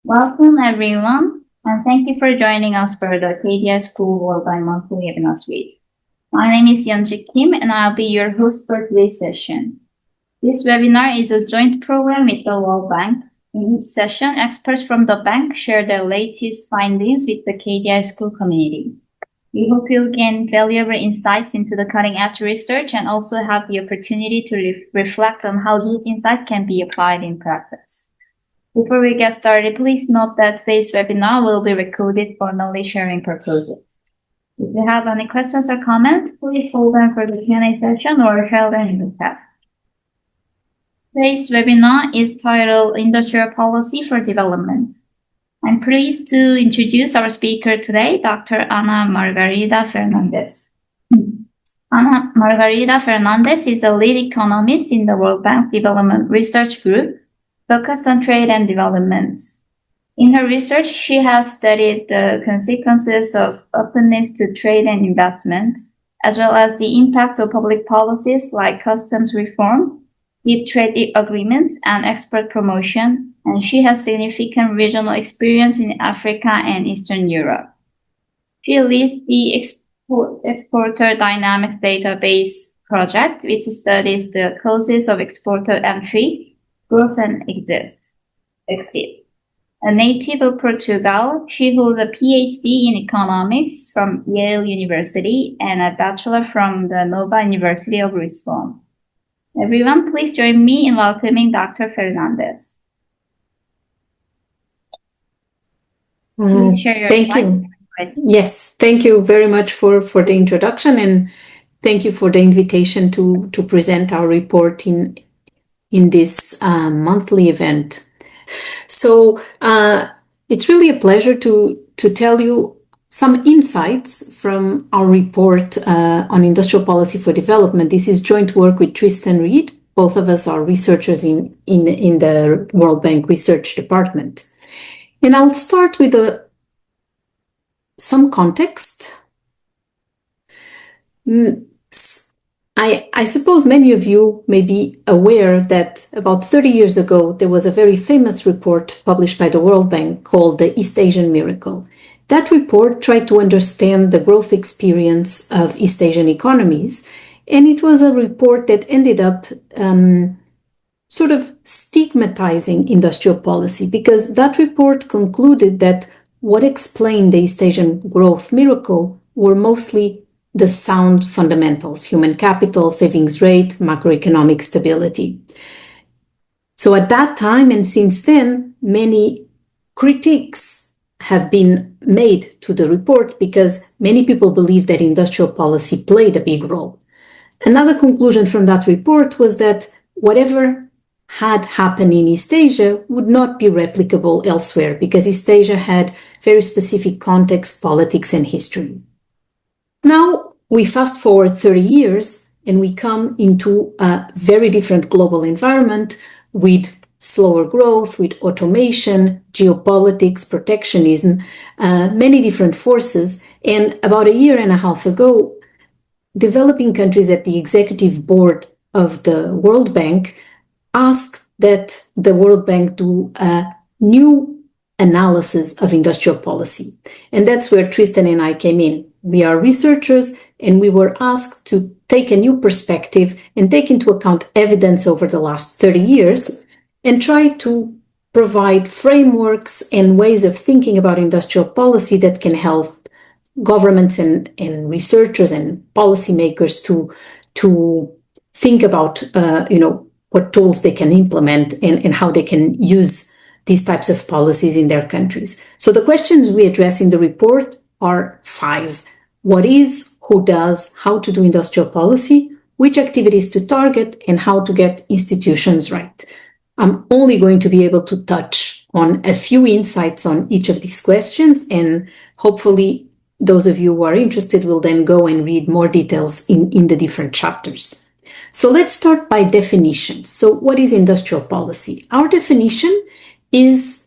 Welcome, everyone, and thank you for joining us for the KDI School Worldwide Monthly Webinar Suite. My name is Yeonji Kim, and I'll be your host for today's session. This webinar is a joint program with the World Bank. In each session, experts from the bank share their latest findings with the KDI School community. We hope you'll gain valuable insights into the cutting-edge research and also have the opportunity to reflect on how these insights can be applied in practice. Before we get started, please note that today's webinar will be recorded for knowledge sharing purposes. If you have any questions or comments, please hold them for the Q&A session or share them in the chat. Today's webinar is titled Industrial Policy for Development. I'm pleased to introduce our speaker today, Dr. Ana Margarida Fernandes. Ana Margarida Fernandes is a lead economist in the World Bank Development Research Group, focused on trade and development. In her research, she has studied the consequences of openness to trade and investment, as well as the impact of public policies like customs reform, deep trade agreements, and export promotion, and she has significant regional experience in Africa and Eastern Europe. She leads the Exporter Dynamic Database project, which studies the causes of exporter entry, growth, and exit. A native of Portugal, she holds a PhD in economics from Yale University and a bachelor from the Nova University of Lisbon. Everyone, please join me in welcoming Dr. Fernandes. Please share your slides. Yes, thank you very much for the introduction, and thank you for the invitation to present our report in this monthly event. So it's really a pleasure to tell you some insights from our report on industrial policy for development. This is joint work with Tristan Reed. Both of us are researchers in the World Bank Research Department. And I'll start with some context. I suppose many of you may be aware that about 30 years ago, there was a very famous report published by the World Bank called the East Asian Miracle. That report tried to understand the growth experience of East Asian economies, and it was a report that ended up sort of stigmatizing industrial policy, because that report concluded that what explained the East Asian growth miracle were mostly the sound fundamentals: human capital, savings rate, macroeconomic stability. So at that time and since then, many critiques have been made to the report because many people believe that industrial policy played a big role. Another conclusion from that report was that whatever had happened in East Asia would not be replicable elsewhere, because East Asia had very specific context, politics, and history. Now, we fast forward 30 years and we come into a very different global environment with slower growth, with automation, geopolitics, protectionism, many different forces. And about a year and a half ago, developing countries at the executive board of the World Bank asked that the World Bank do a new analysis of industrial policy. And that's where Tristan and I came in. We are researchers, and we were asked to take a new perspective and take into account evidence over the last 30 years and try to provide frameworks and ways of thinking about industrial policy that can help governments and researchers and policymakers to think about what tools they can implement and how they can use these types of policies in their countries. So the questions we address in the report are 5. What is, who does, how to do industrial policy, which activities to target, and how to get institutions right. I'm only going to be able to touch on a few insights on each of these questions, and hopefully those of you who are interested will then go and read more details in the different chapters. So let's start by definition. So what is industrial policy? Our definition is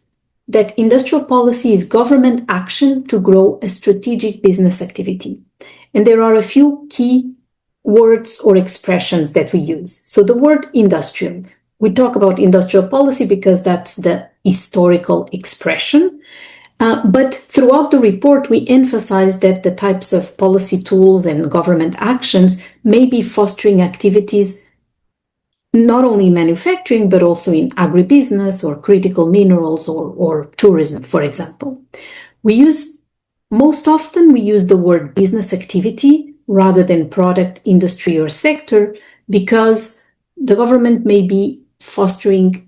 that industrial policy is government action to grow a strategic business activity. And there are a few key words or expressions that we use. So the word industrial, we talk about industrial policy because that's the historical expression. But throughout the report, we emphasize that the types of policy tools and government actions may be fostering activities not only in manufacturing, but also in agribusiness or critical minerals or tourism, for example. Most often we use the word business activity rather than product, industry, or sector, because the government may be fostering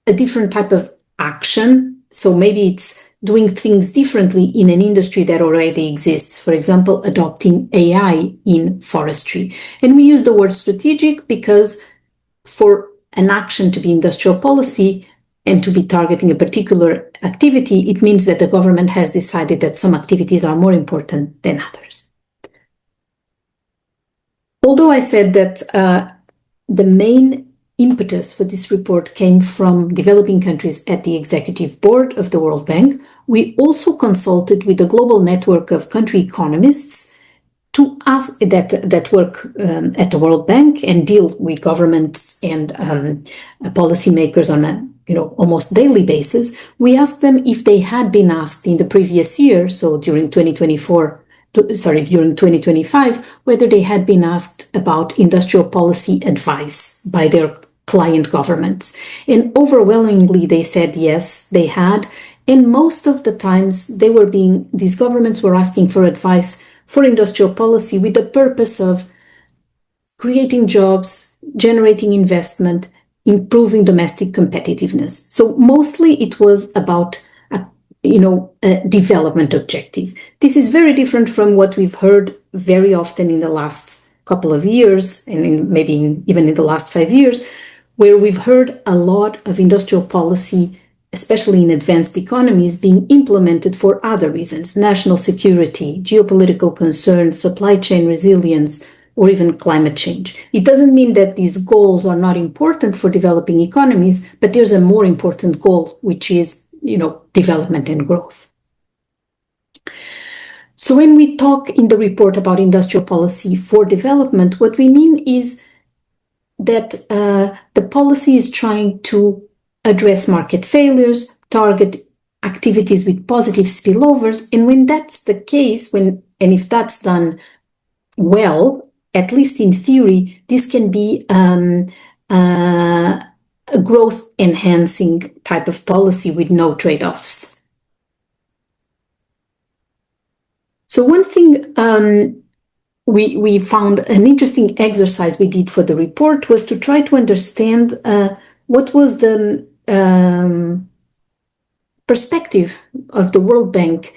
a different type of action. So maybe it's doing things differently in an industry that already exists, for example, adopting AI in forestry. And we use the word strategic because for an action to be industrial policy and to be targeting a particular activity, it means that the government has decided that some activities are more important than others. Although I said that the main impetus for this report came from developing countries at the executive board of the World Bank, we also consulted with a global network of country economists to ask that work at the World Bank and deal with governments and policymakers on a almost daily basis. We asked them if they had been asked in the previous year, so during 2025, whether they had been asked about industrial policy advice by their client governments. And overwhelmingly, they said yes, they had. And most of the times, these governments were asking for advice for industrial policy with the purpose of creating jobs, generating investment, improving domestic competitiveness. So mostly it was about a development objective. This is very different from what we've heard very often in the last couple of years, and even in the last 5 years, where we've heard a lot of industrial policy, especially in advanced economies, being implemented for other reasons: national security, geopolitical concerns, supply chain resilience, or even climate change. It doesn't mean that these goals are not important for developing economies, but there's a more important goal, which is development and growth. So when we talk in the report about industrial policy for development, what we mean is that the policy is trying to address market failures, target activities with positive spillovers, and when that's the case, and if that's done well, at least in theory, this can be a growth-enhancing type of policy with no trade-offs. So one thing we found an interesting exercise we did for the report was to try to understand what was the perspective of the World Bank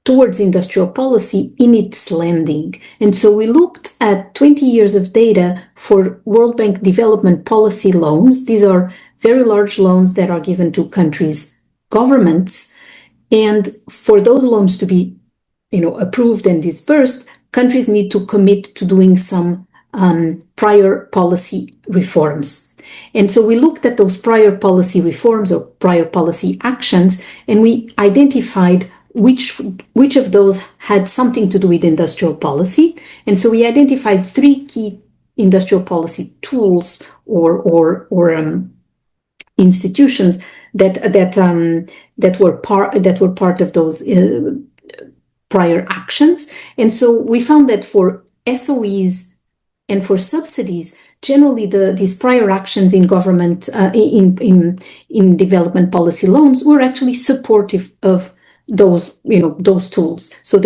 towards industrial policy in its lending. And so we looked at 20 years of data for World Bank development policy loans. These are very large loans that are given to countries' governments. And for those loans to be approved and disbursed, countries need to commit to doing some prior policy reforms. And so we looked at those prior policy reforms or prior policy actions, and we identified which of those had something to do with industrial policy. And so we identified 3 key industrial policy tools or institutions that were part of those prior actions. And so we found that for SOEs and for subsidies, generally these prior actions in government in development policy loans were actually supportive of those tools. So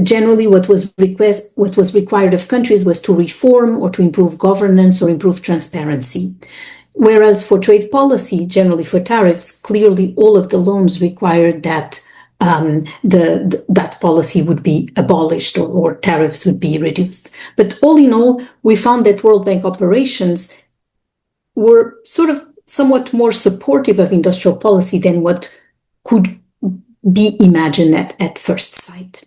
generally what was required of countries was to reform or to improve governance or improve transparency. Whereas for trade policy, generally for tariffs, clearly all of the loans required that that policy would be abolished or tariffs would be reduced. But all in all, we found that World Bank operations were sort of somewhat more supportive of industrial policy than what could be imagined at first sight.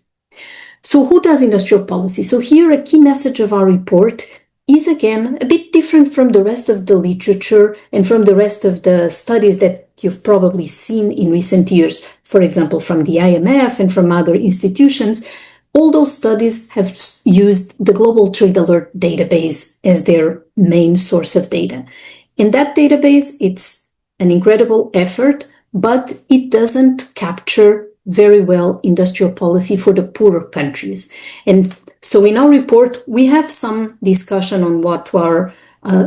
So who does industrial policy? So here a key message of our report is again a bit different from the rest of the literature and from the rest of the studies that you've probably seen in recent years, for example, from the IMF and from other institutions. All those studies have used the Global Trade Alert database as their main source of data. In that database, it's an incredible effort, but it doesn't capture very well industrial policy for the poorer countries. And so in our report, we have some discussion on what are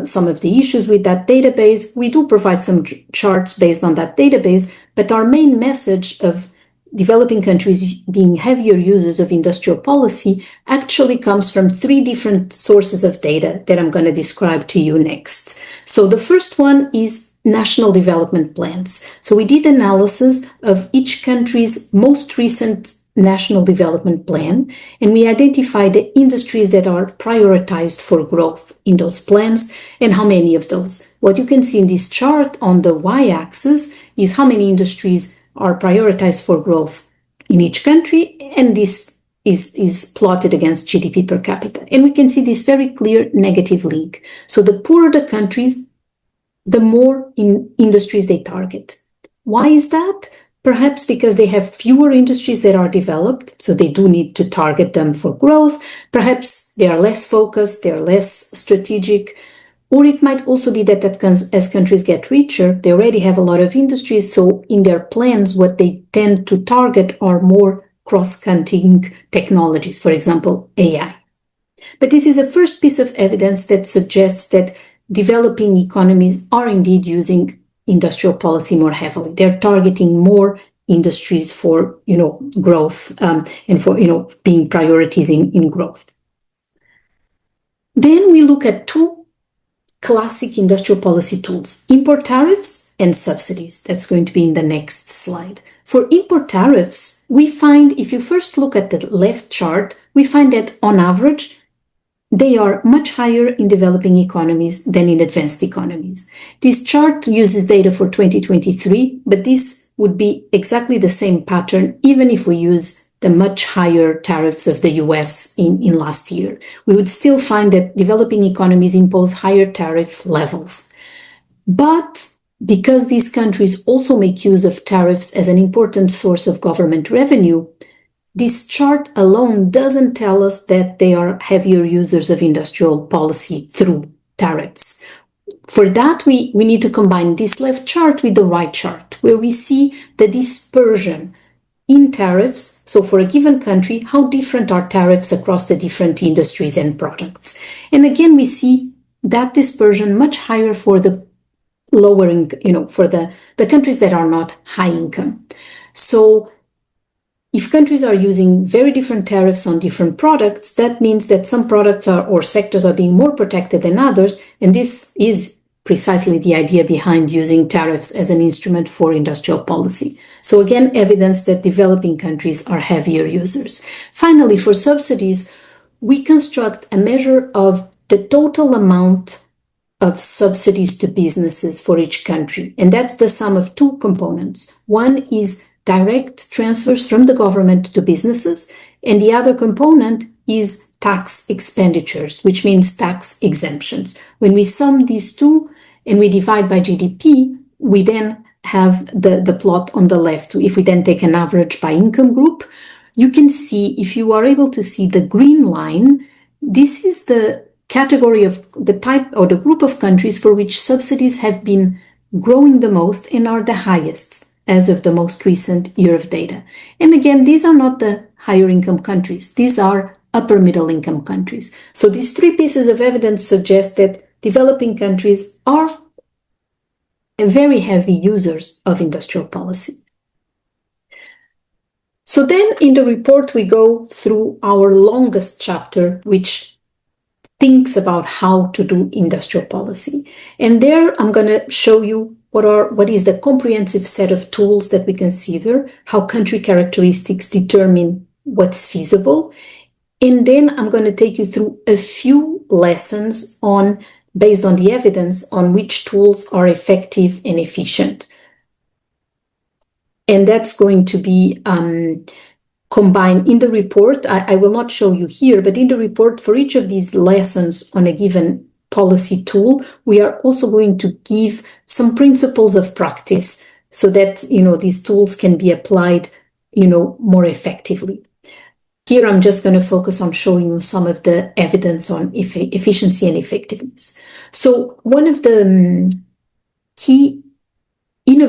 some of the issues with that database. We do provide some charts based on that database, but our main message of developing countries being heavier users of industrial policy actually comes from three different sources of data that I'm going to describe to you next. So the first one is national development plans. So we did analysis of each country's most recent national development plan, and we identified the industries that are prioritized for growth in those plans and how many of those. What you can see in this chart on the y-axis is how many industries are prioritized for growth in each country, and this is plotted against GDP per capita. And we can see this very clear negative link. So the poorer the countries, the more industries they target. Why is that? Perhaps because they have fewer industries that are developed, so they do need to target them for growth. Perhaps they are less focused, they are less strategic. Or it might also be that as countries get richer, they already have a lot of industries, so in their plans, what they tend to target are more cross-cutting technologies, for example, AI. But this is a first piece of evidence that suggests that developing economies are indeed using industrial policy more heavily. They're targeting more industries for, growth and for, being priorities in growth. Then we look at two classic industrial policy tools, import tariffs and subsidies. That's going to be in the next slide. For import tariffs, we find, if you first look at the left chart, we find that on average, they are much higher in developing economies than in advanced economies. This chart uses data for 2023, but this would be exactly the same pattern even if we use the much higher tariffs of the US in last year. We would still find that developing economies impose higher tariff levels. But because these countries also make use of tariffs as an important source of government revenue, this chart alone doesn't tell us that they are heavier users of industrial policy through tariffs. For that, we need to combine this left chart with the right chart, where we see the dispersion in tariffs. So for a given country, how different are tariffs across the different industries and products? And again, we see that dispersion much higher for the lowering, for the countries that are not high income. So if countries are using very different tariffs on different products, that means that some products or sectors are being more protected than others. And this is precisely the idea behind using tariffs as an instrument for industrial policy. So again, evidence that developing countries are heavier users. Finally, for subsidies, we construct a measure of the total amount of subsidies to businesses for each country. And that's the sum of two components. One is direct transfers from the government to businesses, and the other component is tax expenditures, which means tax exemptions. When we sum these two and we divide by GDP, we then have the plot on the left. If we then take an average by income group, you can see, if you are able to see the green line, this is the category of the type or the group of countries for which subsidies have been growing the most and are the highest as of the most recent year of data. And again, these are not the higher income countries. These are upper middle income countries. So these three pieces of evidence suggest that developing countries are very heavy users of industrial policy. So then in the report, we go through our longest chapter, which thinks about how to do industrial policy. And there I'm going to show you what is the comprehensive set of tools that we consider, how country characteristics determine what's feasible. And then I'm going to take you through a few lessons based on the evidence on which tools are effective and efficient. And that's going to be combined in the report. I will not show you here, but in the report for each of these lessons on a given policy tool, we are also going to give some principles of practice so that, these tools can be applied, more effectively. Here, I'm just going to focus on showing you some of the evidence on efficiency and effectiveness. So one of the key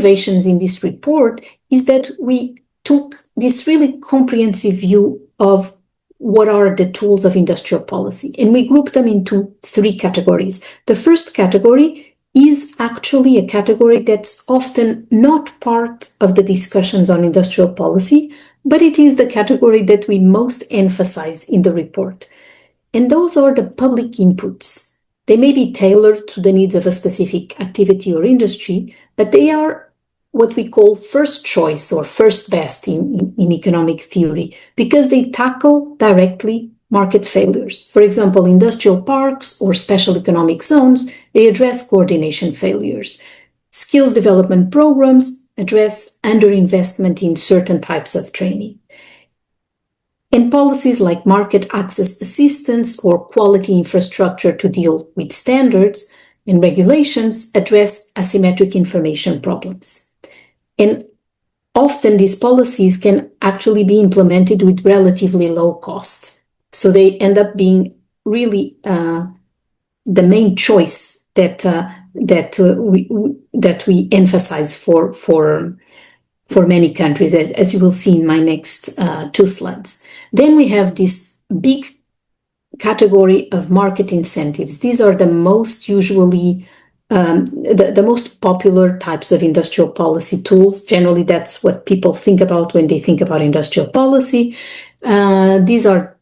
innovations in this report is that we took this really comprehensive view of what are the tools of industrial policy, and we grouped them into three categories. The first category is actually a category that's often not part of the discussions on industrial policy, but it is the category that we most emphasize in the report. And those are the public inputs. They may be tailored to the needs of a specific activity or industry, but they are what we call first choice or first best in economic theory, because they tackle directly market failures. For example, industrial parks or special economic zones, they address coordination failures. Skills development programs address underinvestment in certain types of training. And policies like market access assistance or quality infrastructure to deal with standards and regulations address asymmetric information problems. And often these policies can actually be implemented with relatively low cost. So they end up being really the main choice that we emphasize for many countries, as you will see in my next two slides. Then we have this big category of market incentives. These are the most usually the most popular types of industrial policy tools. Generally, that's what people think about when they think about industrial policy. These are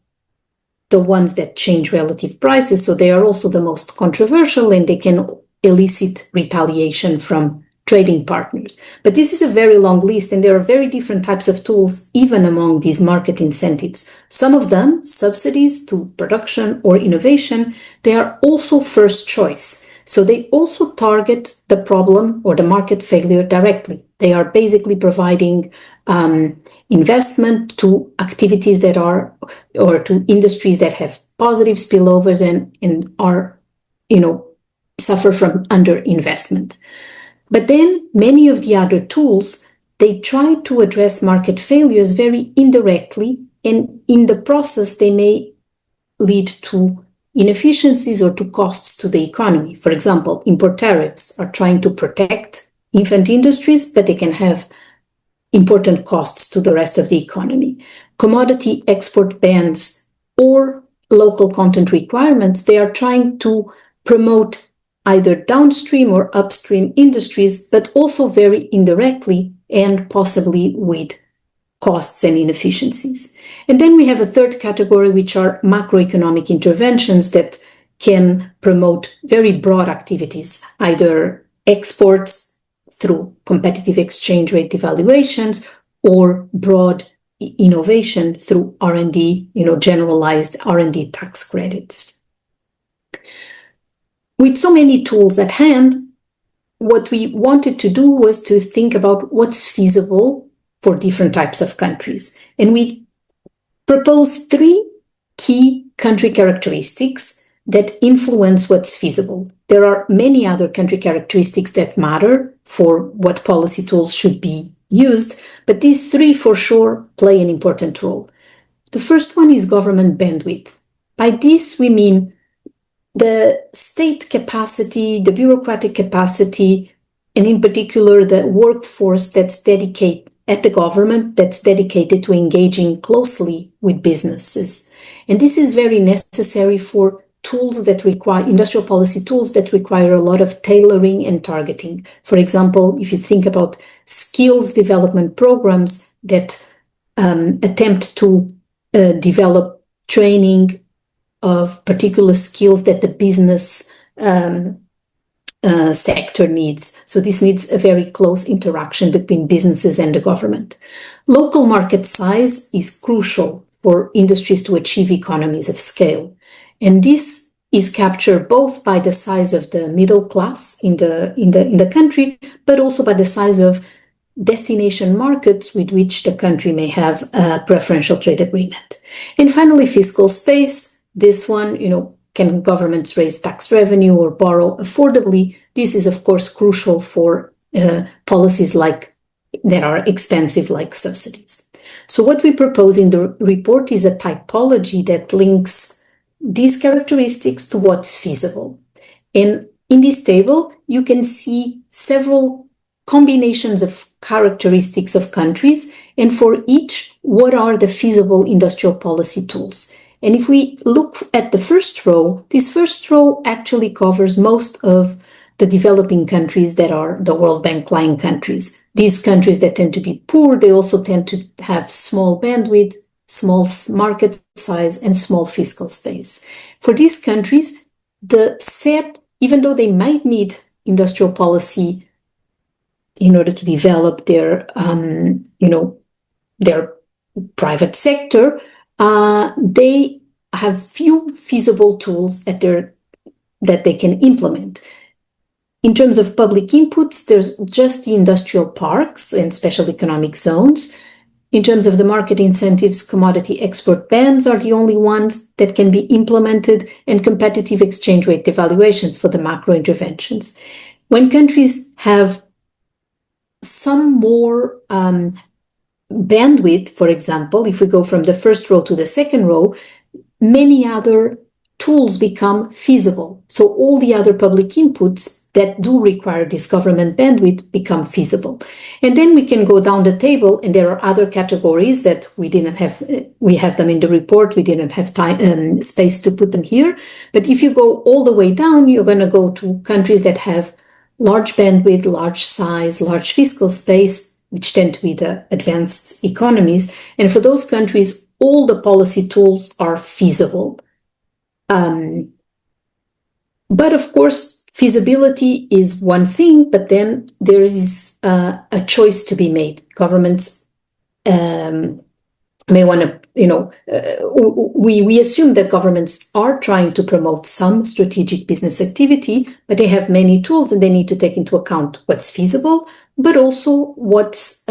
the ones that change relative prices, so they are also the most controversial, and they can elicit retaliation from trading partners. But this is a very long list, and there are very different types of tools even among these market incentives. Some of them, subsidies to production or innovation, they are also first choice. So they also target the problem or the market failure directly. They are basically providing investment to activities that are, or to industries that have positive spillovers and are, suffer from underinvestment. But then many of the other tools, they try to address market failures very indirectly, and in the process, they may lead to inefficiencies or to costs to the economy. For example, import tariffs are trying to protect infant industries, but they can have important costs to the rest of the economy. Commodity export bans or local content requirements, they are trying to promote either downstream or upstream industries, but also very indirectly and possibly with costs and inefficiencies. And then we have a third category, which are macroeconomic interventions that can promote very broad activities, either exports through competitive exchange rate devaluations or broad innovation through R&D, generalized R&D tax credits. With so many tools at hand, what we wanted to do was to think about what's feasible for different types of countries. And we proposed three key country characteristics that influence what's feasible. There are many other country characteristics that matter for what policy tools should be used, but these three for sure play an important role. The first one is government bandwidth. By this, we mean the state capacity, the bureaucratic capacity, and in particular, the workforce that's dedicated at the government that's dedicated to engaging closely with businesses. And this is very necessary for tools that require, industrial policy tools that require a lot of tailoring and targeting. For example, if you think about skills development programs that attempt to develop training of particular skills that the business sector needs. So this needs a very close interaction between businesses and the government. Local market size is crucial for industries to achieve economies of scale. And this is captured both by the size of the middle class in the country, but also by the size of destination markets with which the country may have a preferential trade agreement. And finally, fiscal space. This one, can governments raise tax revenue or borrow affordably? This is, of course, crucial for policies that are expensive, like subsidies. So what we propose in the report is a typology that links these characteristics to what's feasible. And in this table, you can see several combinations of characteristics of countries, and for each, what are the feasible industrial policy tools. And if we look at the first row, this first row actually covers most of the developing countries that are the World Bank client countries. These countries that tend to be poor, they also tend to have small bandwidth, small market size, and small fiscal space. For these countries, the set, even though they might need industrial policy in order to develop their, their private sector, they have few feasible tools that they can implement. In terms of public inputs, there's just the industrial parks and special economic zones. In terms of the market incentives, commodity export bans are the only ones that can be implemented, and competitive exchange rate devaluations for the macro interventions. When countries have some more bandwidth, for example, if we go from the first row to the second row, many other tools become feasible. So all the other public inputs that do require this government bandwidth become feasible. And then we can go down the table, and there are other categories that we have them in the report. We didn't have time, space to put them here. But if you go all the way down, you're going to go to countries that have large bandwidth, large size, large fiscal space, which tend to be the advanced economies. And for those countries, all the policy tools are feasible. But of course, feasibility is one thing, but then there is a choice to be made. Governments may want to, we assume that governments are trying to promote some strategic business activity, but they have many tools and they need to take into account what's feasible, but also what's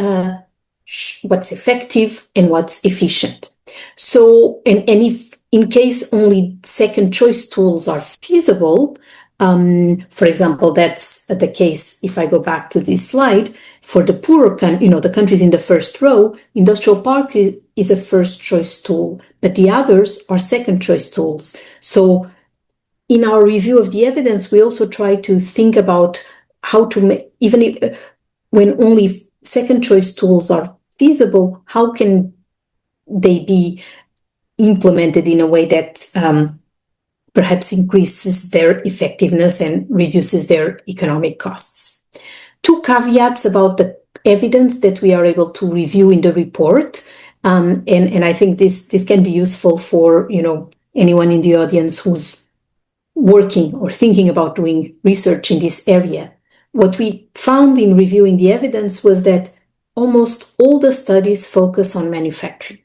effective and what's efficient. So, and if in case only second choice tools are feasible, for example, that's the case if I go back to this slide, for the poorer, the countries in the first row, industrial parks is a first choice tool, but the others are second choice tools. So in our review of the evidence, we also try to think about how to make, even if, when only second choice tools are feasible, how can they be implemented in a way that perhaps increases their effectiveness and reduces their economic costs. Two caveats about the evidence that we are able to review in the report, and I think this can be useful for anyone in the audience who's working or thinking about doing research in this area. What we found in reviewing the evidence was that almost all the studies focus on manufacturing.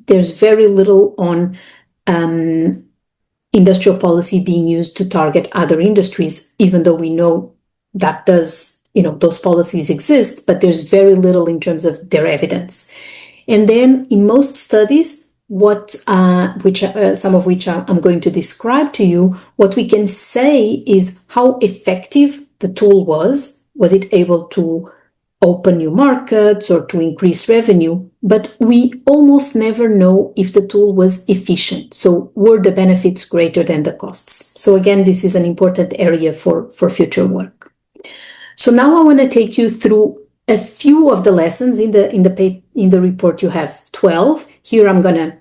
There's very little on industrial policy being used to target other industries, even though we know that those policies exist, but there's very little in terms of their evidence. And then in most studies, some of which I'm going to describe to you, what we can say is how effective the tool was. Was it able to open new markets or to increase revenue? But we almost never know if the tool was efficient. So were the benefits greater than the costs? So again, this is an important area for future work. So now I want to take you through a few of the lessons in the report. You have 12. Here I'm going to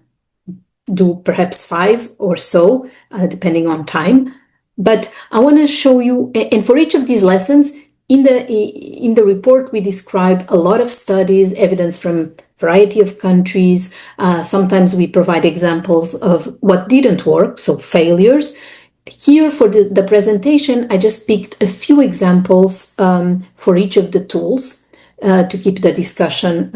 do perhaps 5 or so, depending on time. But I want to show you, and for each of these lessons, in the report, we describe a lot of studies, evidence from a variety of countries. Sometimes we provide examples of what didn't work, so failures. Here for the presentation, I just picked a few examples for each of the tools to keep the discussion,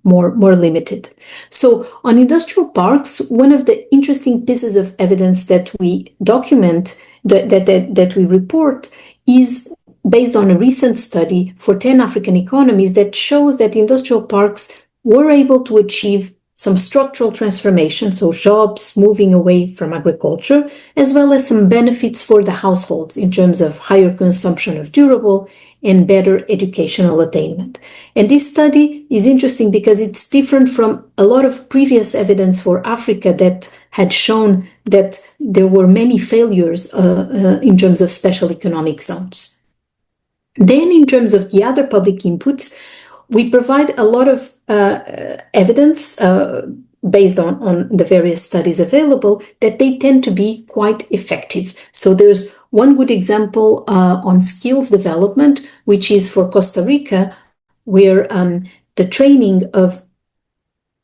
more limited. So on industrial parks, one of the interesting pieces of evidence that we document, that we report, is based on a recent study for 10 African economies that shows that industrial parks were able to achieve some structural transformation, so jobs moving away from agriculture, as well as some benefits for the households in terms of higher consumption of durable and better educational attainment. And this study is interesting because it's different from a lot of previous evidence for Africa that had shown that there were many failures in terms of special economic zones. Then, in terms of the other public inputs, we provide a lot of evidence based on the various studies available that they tend to be quite effective. So there's one good example on skills development, which is for Costa Rica, where the training of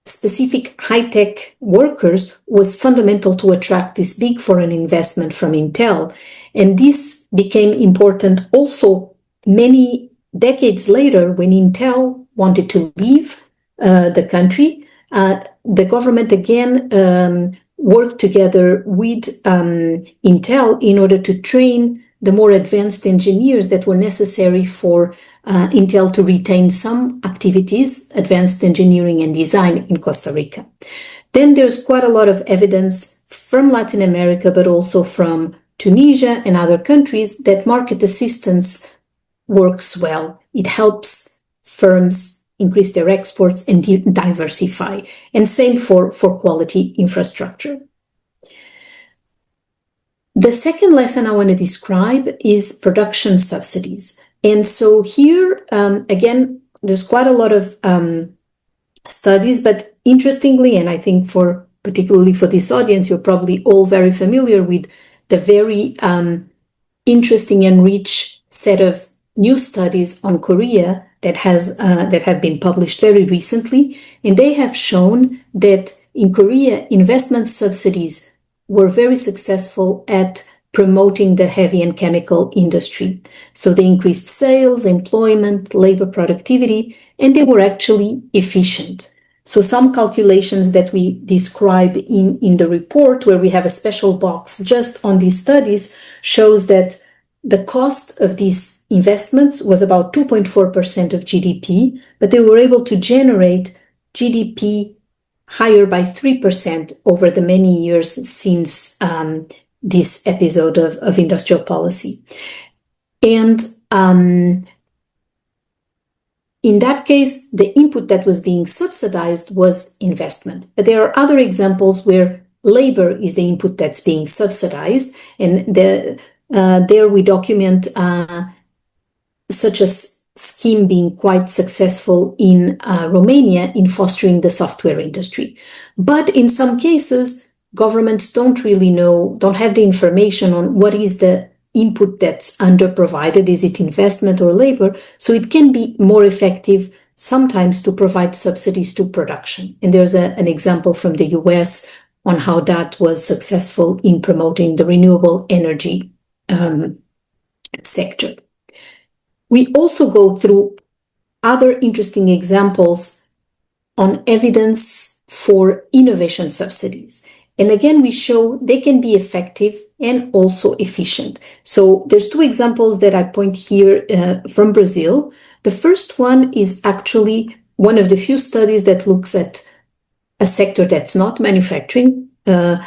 specific high-tech workers was fundamental to attract this big foreign investment from Intel. And this became important also many decades later when Intel wanted to leave the country. The government again worked together with Intel in order to train the more advanced engineers that were necessary for Intel to retain some activities, advanced engineering and design in Costa Rica. Then there's quite a lot of evidence from Latin America, but also from Tunisia and other countries that market assistance works well. It helps firms increase their exports and diversify. And same for quality infrastructure. The second lesson I want to describe is production subsidies. And so here, again, there's quite a lot of studies, but interestingly, and I think particularly for this audience, you're probably all very familiar with the very interesting and rich set of new studies on Korea that have been published very recently. And they have shown that in Korea, investment subsidies were very successful at promoting the heavy and chemical industry. So they increased sales, employment, labor productivity, and they were actually efficient. So some calculations that we describe in the report, where we have a special box just on these studies, shows that the cost of these investments was about 2.4% of GDP, but they were able to generate GDP higher by 3% over the many years since this episode of industrial policy. And in that case, the input that was being subsidized was investment. But there are other examples where labor is the input that's being subsidized. And there we document such a scheme being quite successful in Romania in fostering the software industry. But in some cases, governments don't have the information on what is the input that's underprovided. Is it investment or labor? So it can be more effective sometimes to provide subsidies to production. And there's an example from the US on how that was successful in promoting the renewable energy sector. We also go through other interesting examples on evidence for innovation subsidies. And again, we show they can be effective and also efficient. So there's two examples that I point here from Brazil. The first one is actually one of the few studies that looks at a sector that's not manufacturing. The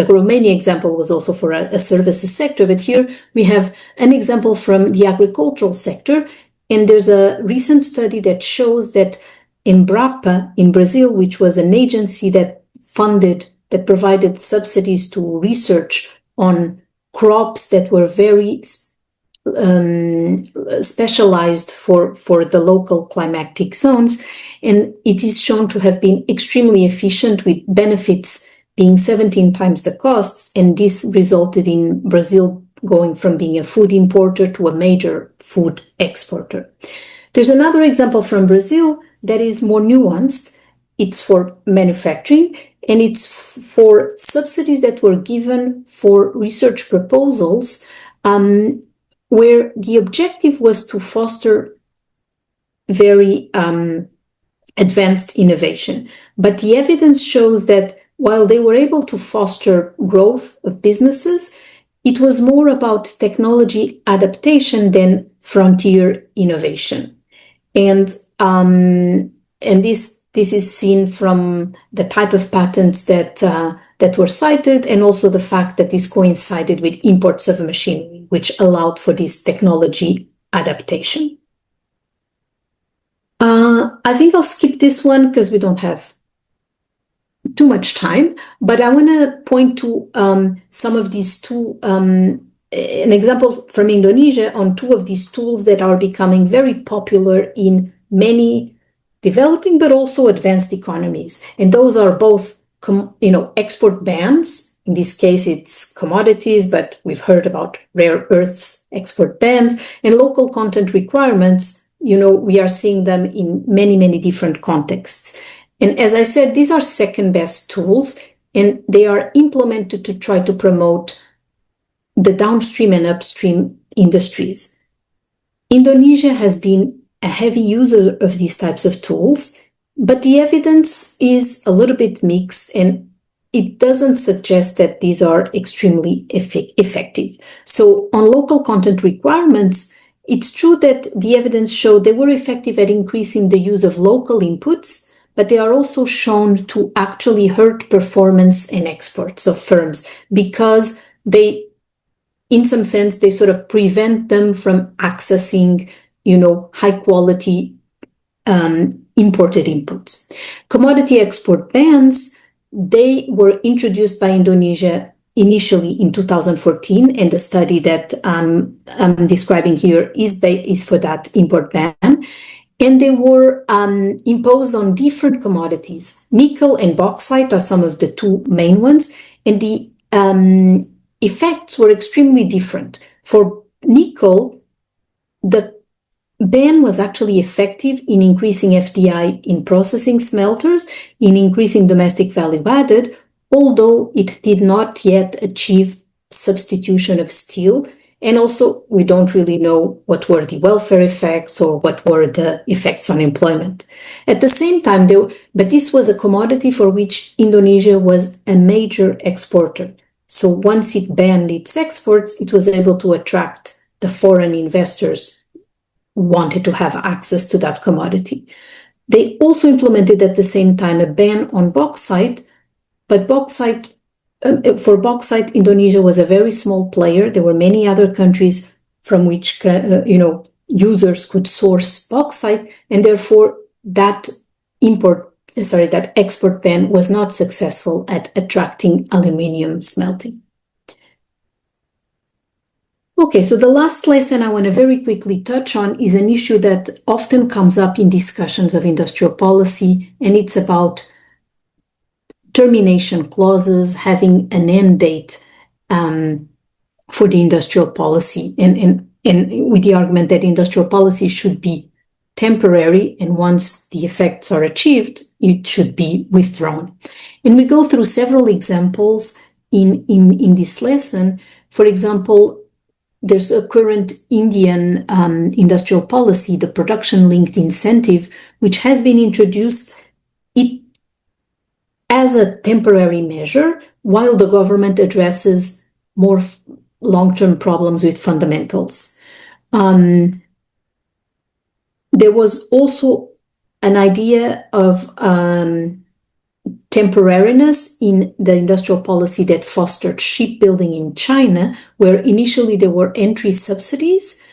Romania example was also for a services sector, but here we have an example from the agricultural sector. And there's a recent study that shows that Embrapa in Brazil, which was an agency that provided subsidies to research on crops that were very specialized for the local climatic zones. And it is shown to have been extremely efficient, with benefits being 17 times the costs. And this resulted in Brazil going from being a food importer to a major food exporter. There's another example from Brazil that is more nuanced. It's for manufacturing, and it's for subsidies that were given for research proposals, where the objective was to foster very advanced innovation. But the evidence shows that while they were able to foster growth of businesses, it was more about technology adaptation than frontier innovation. And this is seen from the type of patents that were cited, and also the fact that this coincided with imports of machinery, which allowed for this technology adaptation. I think I'll skip this one because we don't have too much time, but I want to point to some of these two an example from Indonesia on two of these tools that are becoming very popular in many developing but also advanced economies. And those are both, export bans. In this case, it's commodities, but we've heard about rare earths export bans and local content requirements. We are seeing them in many, many different contexts. And as I said, these are second best tools, and they are implemented to try to promote the downstream and upstream industries. Indonesia has been a heavy user of these types of tools, but the evidence is a little bit mixed, and it doesn't suggest that these are extremely effective. So on local content requirements, it's true that the evidence showed they were effective at increasing the use of local inputs, but they are also shown to actually hurt performance and exports of firms because they, in some sense, they sort of prevent them from accessing, high quality imported inputs. Commodity export bans, they were introduced by Indonesia initially in 2014, and the study that I'm describing here is for that import ban. And they were imposed on different commodities. Nickel and bauxite are some of the two main ones, and the effects were extremely different. For nickel, the ban was actually effective in increasing FDI in processing smelters, in increasing domestic value added, although it did not yet achieve substitution of steel. And also, we don't really know what were the welfare effects or what were the effects on employment. At the same time, but this was a commodity for which Indonesia was a major exporter. So once it banned its exports, it was able to attract the foreign investors who wanted to have access to that commodity. They also implemented at the same time a ban on bauxite, but for bauxite, Indonesia was a very small player. There were many other countries from which, users could source bauxite, and therefore that export ban was not successful at attracting aluminium smelting. Okay, so the last lesson I want to very quickly touch on is an issue that often comes up in discussions of industrial policy, and it's about termination clauses, having an end date for the industrial policy, and with the argument that industrial policy should be temporary, and once the effects are achieved, it should be withdrawn. And we go through several examples in this lesson. For example, there's a current Indian industrial policy, the production-linked incentive, which has been introduced as a temporary measure while the government addresses more long-term problems with fundamentals. There was also an idea of temporariness in the industrial policy that fostered shipbuilding in China, where initially there were entry subsidies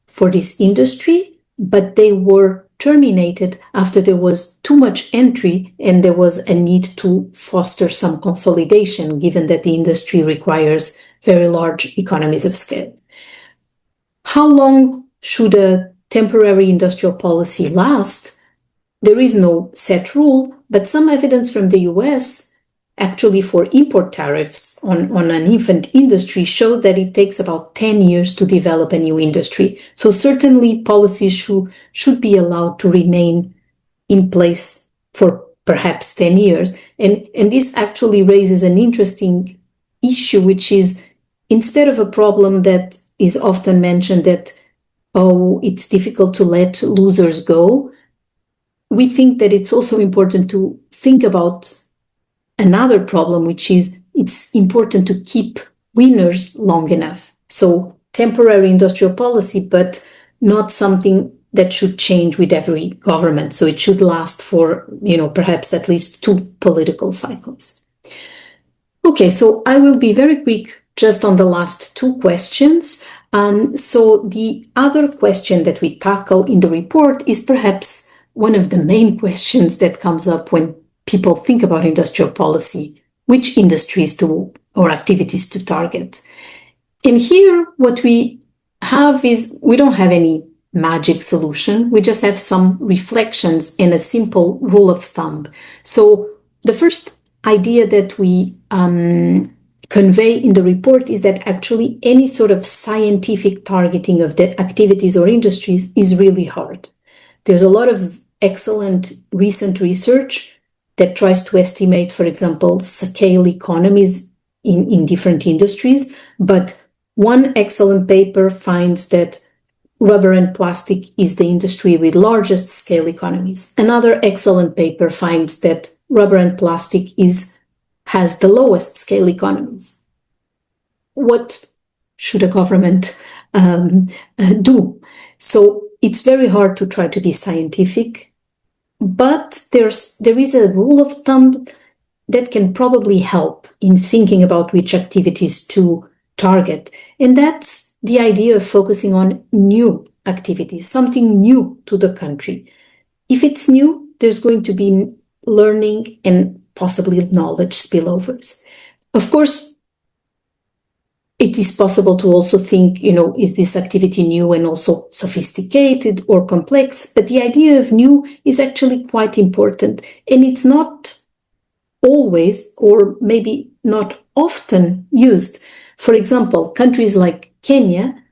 for this industry, but they were terminated after there was too much entry and there was a need to foster some consolidation, given that the industry requires very large economies of scale. How long should a temporary industrial policy last? There is no set rule, but some evidence from the US, actually for import tariffs on an infant industry, shows that it takes about 10 years to develop a new industry. So certainly policies should be allowed to remain in place for perhaps 10 years. And this actually raises an interesting issue, which is, instead of a problem that is often mentioned that, it's difficult to let losers go, we think that it's also important to think about another problem, which is it's important to keep winners long enough. So temporary industrial policy, but not something that should change with every government. So it should last for, perhaps at least 2 political cycles. Okay, so I will be very quick just on the last 2 questions. So the other question that we tackle in the report is perhaps one of the main questions that comes up when people think about industrial policy: which industries or activities to target. And here, what we have is, we don't have any magic solution. We just have some reflections and a simple rule of thumb. So the first idea that we convey in the report is that actually any sort of scientific targeting of the activities or industries is really hard. There's a lot of excellent recent research that tries to estimate, for example, scale economies in different industries, but one excellent paper finds that rubber and plastic is the industry with largest scale economies. Another excellent paper finds that rubber and plastic has the lowest scale economies. What should a government do? So it's very hard to try to be scientific, but there is a rule of thumb that can probably help in thinking about which activities to target. And that's the idea of focusing on new activities, something new to the country. If it's new, there's going to be learning and possibly knowledge spillovers. Of course, it is possible to also think, is this activity new and also sophisticated or complex? But the idea of new is actually quite important. And it's not always, or maybe not often, used. For example, countries like Kenya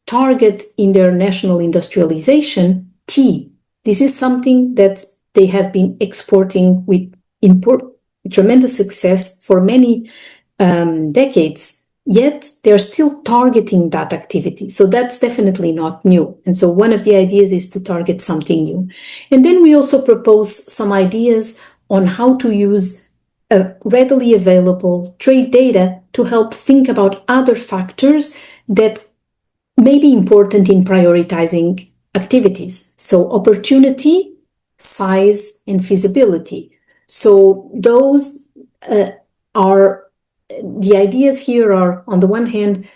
target in their national industrialization tea. This is something that they have been exporting with tremendous success for many decades, yet they're still targeting that activity. So that's definitely not new. And so one of the ideas is to target something new. And then we also propose some ideas on how to use readily available trade data to help think about other factors that may be important in prioritizing activities. So opportunity, size, and feasibility. So those are the ideas here are, on the one hand,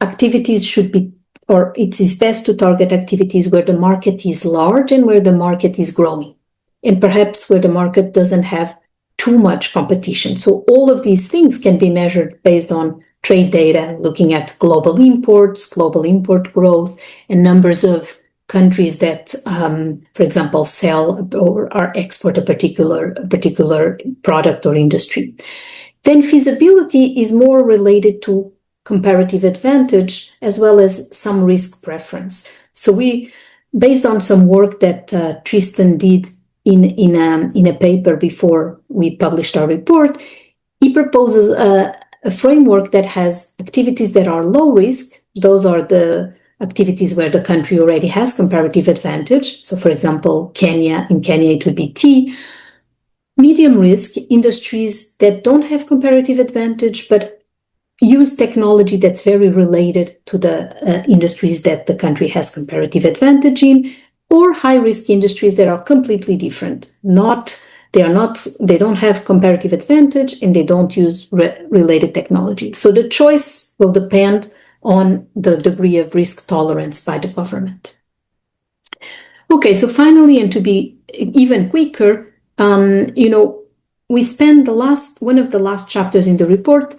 activities should be, or it is best to target activities where the market is large and where the market is growing, and perhaps where the market doesn't have too much competition. So all of these things can be measured based on trade data, looking at global imports, global import growth, and numbers of countries that, for example, sell or export a particular product or industry. Then feasibility is more related to comparative advantage as well as some risk preference. So we, based on some work that Tristan did in a paper before we published our report, he proposes a framework that has activities that are low risk. Those are the activities where the country already has comparative advantage. So, for example, in Kenya, it would be tea. Medium risk industries that don't have comparative advantage, but use technology that's very related to the industries that the country has comparative advantage in, or high-risk industries that are completely different. They don't have comparative advantage and they don't use related technology. So the choice will depend on the degree of risk tolerance by the government. Okay, so finally, and to be even quicker, we spend one of the last chapters in the report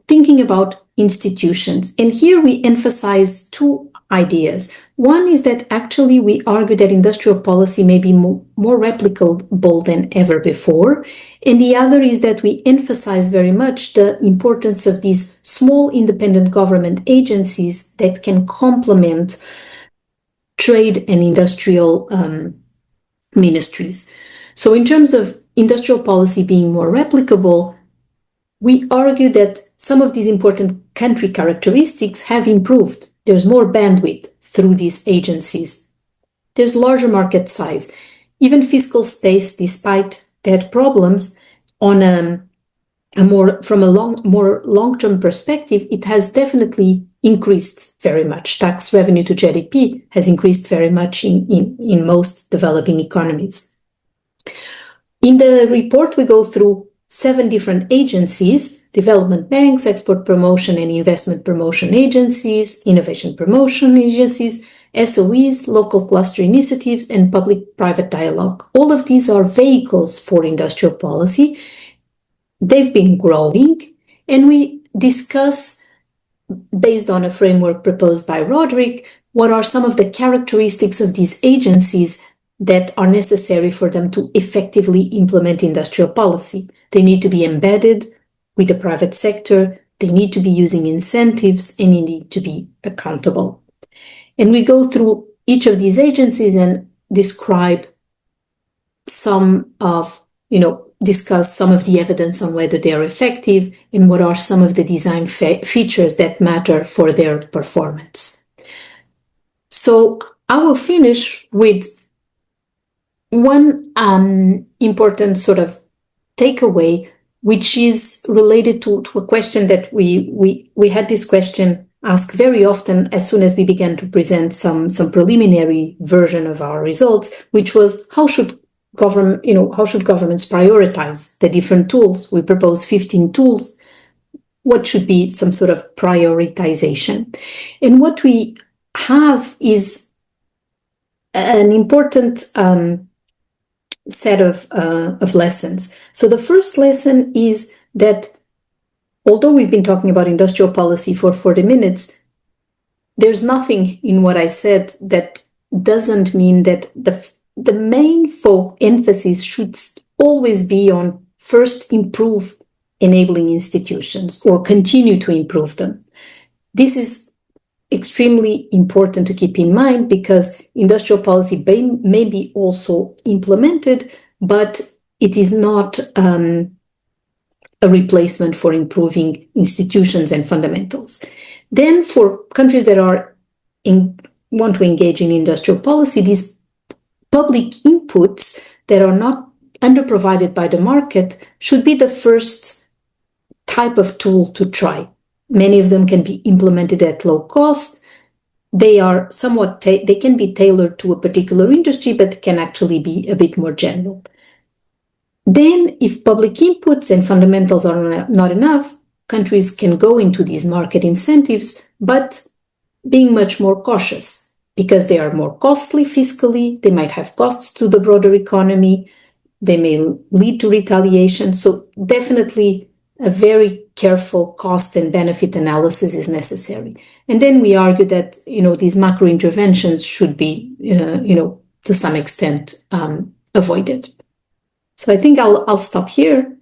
thinking about institutions. And here we emphasize two ideas. One is that actually we argue that industrial policy may be more replicable than ever before. And the other is that we emphasize very much the importance of these small independent government agencies that can complement trade and industrial ministries. So in terms of industrial policy being more replicable, we argue that some of these important country characteristics have improved. There's more bandwidth through these agencies. There's larger market size. Even fiscal space, despite they had problems, from a more long-term perspective, it has definitely increased very much. Tax revenue to GDP has increased very much in most developing economies. In the report, we go through 7 different agencies: development banks, export promotion and investment promotion agencies, innovation promotion agencies, SOEs, local cluster initiatives, and public-private dialogue. All of these are vehicles for industrial policy. They've been growing, and we discuss based on a framework proposed by Roderick, what are some of the characteristics of these agencies that are necessary for them to effectively implement industrial policy. They need to be embedded with the private sector, they need to be using incentives, and they need to be accountable. And we go through each of these agencies and describe some of, discuss some of the evidence on whether they are effective and what are some of the design features that matter for their performance. So I will finish with one important sort of takeaway, which is related to a question that we had this question asked very often as soon as we began to present some preliminary version of our results, which was how should governments prioritize the different tools? We propose 15 tools. What should be some sort of prioritization? And what we have is an important set of lessons. So the first lesson is that although we've been talking about industrial policy for 40 minutes, there's nothing in what I said that doesn't mean that the main emphasis should always be on first improve enabling institutions or continue to improve them. This is extremely important to keep in mind because industrial policy may be also implemented, but it is not a replacement for improving institutions and fundamentals. Then for countries that want to engage in industrial policy, these public inputs that are not underprovided by the market should be the first type of tool to try. Many of them can be implemented at low cost. They are they can be tailored to a particular industry, but can actually be a bit more general. Then, if public inputs and fundamentals are not enough, countries can go into these market incentives, but being much more cautious because they are more costly fiscally, they might have costs to the broader economy, they may lead to retaliation. So definitely a very careful cost and benefit analysis is necessary. And then we argue that, these macro interventions should be, to some extent avoided. So I think I'll stop here